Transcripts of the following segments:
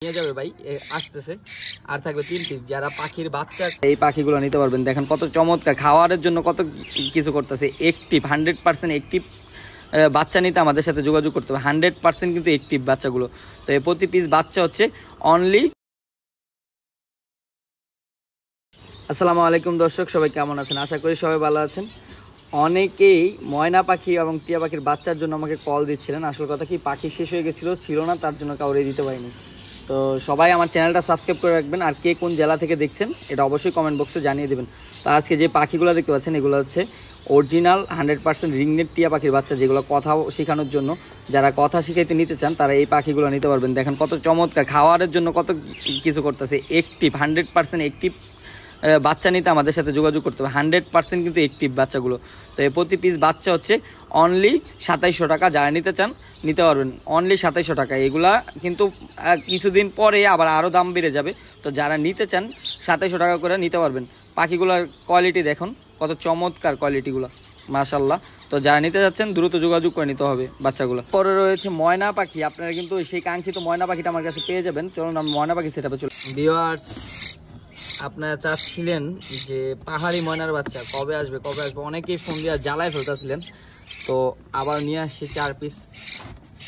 নিয়ে যাবে ভাই আসতেছে আর থাকবে 3 পিস যারা পাখির বাচ্চা এই পাখিগুলো নিতে পারবেন। দেখেন কত চমৎকার, খাওয়ারের জন্য কত কিছু করতেছে। অ্যাক্টিভ 100% অ্যাক্টিভ বাচ্চা নিতে আমাদের সাথে যোগাযোগ করতে হবে। 100% কিন্তু অ্যাক্টিভ বাচ্চাগুলো। তো এই প্রতি পিস বাচ্চা হচ্ছে অনলি। আসসালামু আলাইকুম দর্শক, সবাই কেমন আছেন? আশা করি সবাই ভালো আছেন। অনেকেই ময়না পাখি এবং টিয়া পাখির বাচ্চার জন্য আমাকে কল দিচ্ছিলেন। আসল কথা কি, পাখি শেষ হয়ে গেছিলো, ছিল না, তার জন্য কাউরে দিতে পারিনি। তো সবাই আমার চ্যানেলটা সাবস্ক্রাইব করে রাখবেন। আর কে কোন জেলা থেকে দেখছেন এটা অবশ্যই কমেন্ট বক্সে জানিয়ে দেবেন। তো আজকে যে পাখিগুলো দেখতে পাচ্ছেন এগুলো হচ্ছে অরিজিনাল 100% রিংনেট টিয়া পাখির বাচ্চা, যেগুলো কথা শেখানোর জন্য, যারা কথা শিখাইতে নিতে চান তারা এই পাখিগুলো নিতে পারবেন। দেখেন কত চমৎকার, খাওয়ারের জন্য কত কিছু করতেছে। অ্যাক্টিভ 100% অ্যাক্টিভ বাচ্চা নিতে আমাদের সাথে যোগাযোগ করতে হবে। 100% কিন্তু অ্যাক্টিভ বাচ্চাগুলো। তো এই প্রতি পিস বাচ্চা হচ্ছে অনলি 2700 টাকা। যারা নিতে চান নিতে পারবেন অনলি 2700 টাকা। এগুলা কিন্তু কিছুদিন পরে আবার আরও দাম বেড়ে যাবে। তো যারা নিতে চান 2700 টাকা করে নিতে পারবেন। পাখিগুলোর কোয়ালিটি দেখুন কত চমৎকার কোয়ালিটিগুলো, মাশাল্লাহ। তো যারা নিতে যাচ্ছেন দ্রুত যোগাযোগ করে নিতে হবে বাচ্চাগুলো। পরে রয়েছে ময়না পাখি। আপনারা কিন্তু সেই কাঙ্ক্ষিত ময়না পাখিটা আমার কাছে পেয়ে যাবেন। চলুন আমি ময়না পাখি সেটআপে চলুন। ভিউয়ার্স, আপনারা চাচ্ছিলেন যে পাহাড়ি ময়নার বাচ্চা কবে আসবে অনেকেই ফোন দিয়ে জ্বালায় ফেলতেছিলেন। তো আবার নিয়ে আসছি 4 পিস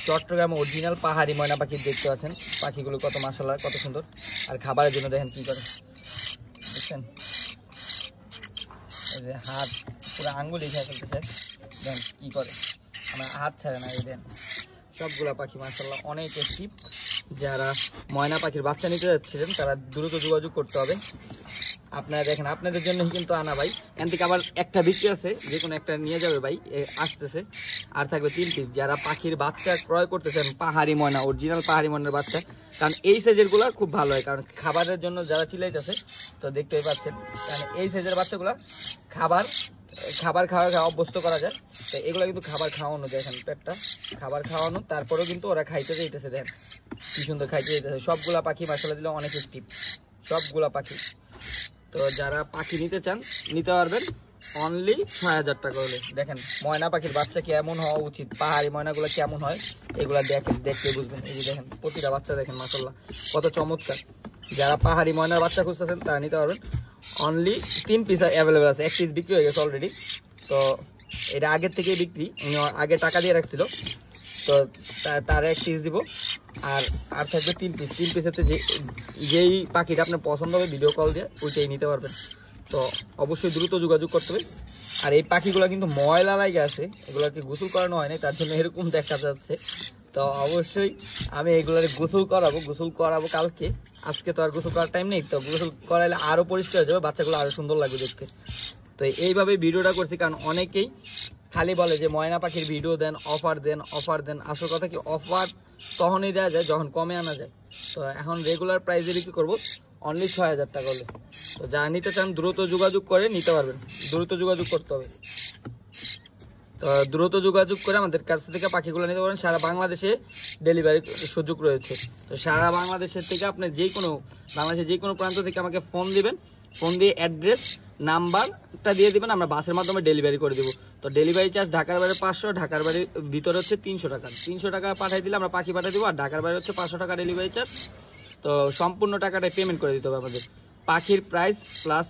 চট্টগ্রাম অরিজিনাল পাহাড়ি ময়না পাখি। দেখতে পাচ্ছেন পাখিগুলো কত মাশাআল্লাহ, কত সুন্দর। আর খাবারের জন্য দেখেন কি করে, বুঝছেন? এই যে হাত পুরো আঙ্গুলি খেয়ে ফেলতেছে, দেখেন কি করে, আমার হাত ছাড়ে না। এই দেখেন সবগুলা পাখি মাশাআল্লাহ অনেক অ্যাক্টিভ। যারা ময়না পাখির বাচ্চা নিতে যাচ্ছিলেন তারা দ্রুত যোগাযোগ করতে হবে। আপনারা দেখেন আপনাদের জন্য কিন্তু আনা ভাই। এখান থেকে আবার একটা বিক্রি আছে, যে কোনো একটা নিয়ে যাবে ভাই আসতেছে আর থাকবে 3 পিস। যারা পাখির বাচ্চা ক্রয় করতেছেন পাহাড়ি ময়না, অরিজিনাল পাহাড়ি ময়নার বাচ্চা, কারণ এই সাইজের গুলা খুব ভালো হয়। কারণ খাবারের জন্য যারা চিলাইতেছে, তো দেখতেই পাচ্ছেন, কারণ এই সাইজের বাচ্চাগুলা খাবার খাওয়া অভ্যস্ত করা যায়। তো এগুলো কিন্তু খাবার খাওয়ানো, দেখেন পেটটা খাবার খাওয়ানো, তারপরেও কিন্তু ওরা খাইতে যাইতেছে। দেখেন কি সুন্দর খাইতে যাইতেছে। সবগুলা পাখি মাশাআল্লাহ দিলে অনেক অ্যাক্টিভ সবগুলা পাখি। তো যারা পাখি নিতে চান নিতে পারবেন অনলি 6000 টাকা হলে। দেখেন ময়না পাখির বাচ্চা কেমন হওয়া উচিত, পাহাড়ি ময়নাগুলো কেমন হয় এগুলা দেখেন, দেখলে বুঝবেন। এই যে দেখেন প্রতিটা বাচ্চা দেখেন মাশাআল্লাহ কত চমৎকার। যারা পাহাড়ি ময়নার বাচ্চা খুঁজতেছেন তারা নিতে পারবেন। অনলি 3 পিস অ্যাভেলেবেল আছে। 1 পিস বিক্রি হয়ে গেছে অলরেডি। তো এটা আগের থেকেই বিক্রি, উনি আগে টাকা দিয়ে রাখছিল, তো তার 1 পিস দিব। আর থাকবে 3 পিস। 3 পিসেতে যেই পাখিটা আপনার পছন্দ হবে ভিডিও কল দিয়ে ওইটাই নিতে পারবেন। তো অবশ্যই দ্রুত যোগাযোগ করতে হবে। আর এই পাখিগুলো কিন্তু ময়লা লাগে আছে, এগুলোকে গোসল করানো হয় না, তার জন্য এরকম দেখা যাচ্ছে। তো অবশ্যই আমি এগুলোর গোসল করাবো কালকে। আজকে তো আর গোসল করার টাইম নেই, তো গোসল করাইলে আরো পরিষ্কার হয়ে যাবে, বাচ্চাগুলো আরো সুন্দর লাগবে দেখতে। তো এইভাবে ভিডিওটা করছি, কারণ অনেকেই খালি বলে যে ময়না পাখির ভিডিও দেন, অফার দেন। আসল কথা কি, অফার তখনই দেওয়া যায় যখন কমে আনা যায়। তো এখন রেগুলার প্রাইসে বিক্রি করবো অনলি 6000 টাকা হলে। তো যারা নিতে চান দ্রুত যোগাযোগ করে নিতে পারবেন। দ্রুত যোগাযোগ করতে হবে। তো দ্রুত যোগাযোগ করে আমাদের কাছ থেকে পাখিগুলো নিতে পারেন। সারা বাংলাদেশে ডেলিভারি সুযোগ রয়েছে। তো সারা বাংলাদেশের থেকে আপনি বাংলাদেশের যে কোনো প্রান্ত থেকে আমাকে ফোন দিবেন, ফোন দিয়ে অ্যাড্রেস নাম্বারটা দিয়ে দিবেন, আমরা বাসের মাধ্যমে ডেলিভারি করে দেবো। তো ডেলিভারি চার্জ ঢাকার বাইরে 500, ঢাকার বাড়ির ভিতরে হচ্ছে 300 টাকা। 300 টাকা পাঠিয়ে দিলে আমরা পাখি পাঠিয়ে দেবো। আর ঢাকার বাইরে হচ্ছে 500 টাকা ডেলিভারি চার্জ। তো সম্পূর্ণ টাকাটাই পেমেন্ট করে দিতে হবে আমাদের। পাখির প্রাইস প্লাস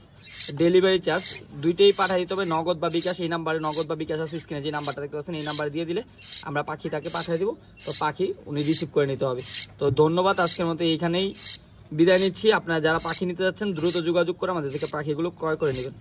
ডেলিভারি চার্জ দুইটাই পাঠিয়ে দিতে হবে, নগদ বা বিকাশ। এই নাম্বারে নগদ বা বিকাশ আছে, স্ক্রিনে যে নাম্বারটা দেখতে পাচ্ছেন এই নাম্বারে দিয়ে দিলে আমরা পাখিটাকে পাঠিয়ে দিব। তো পাখি উনি রিসিভ করে নিতে হবে। তো ধন্যবাদ, আজকের মতো এইখানেই বিদায় নিচ্ছি। আপনারা যারা পাখি নিতে যাচ্ছেন দ্রুত যোগাযোগ করে আমাদের থেকে পাখিগুলো ক্রয় করে নেবেন।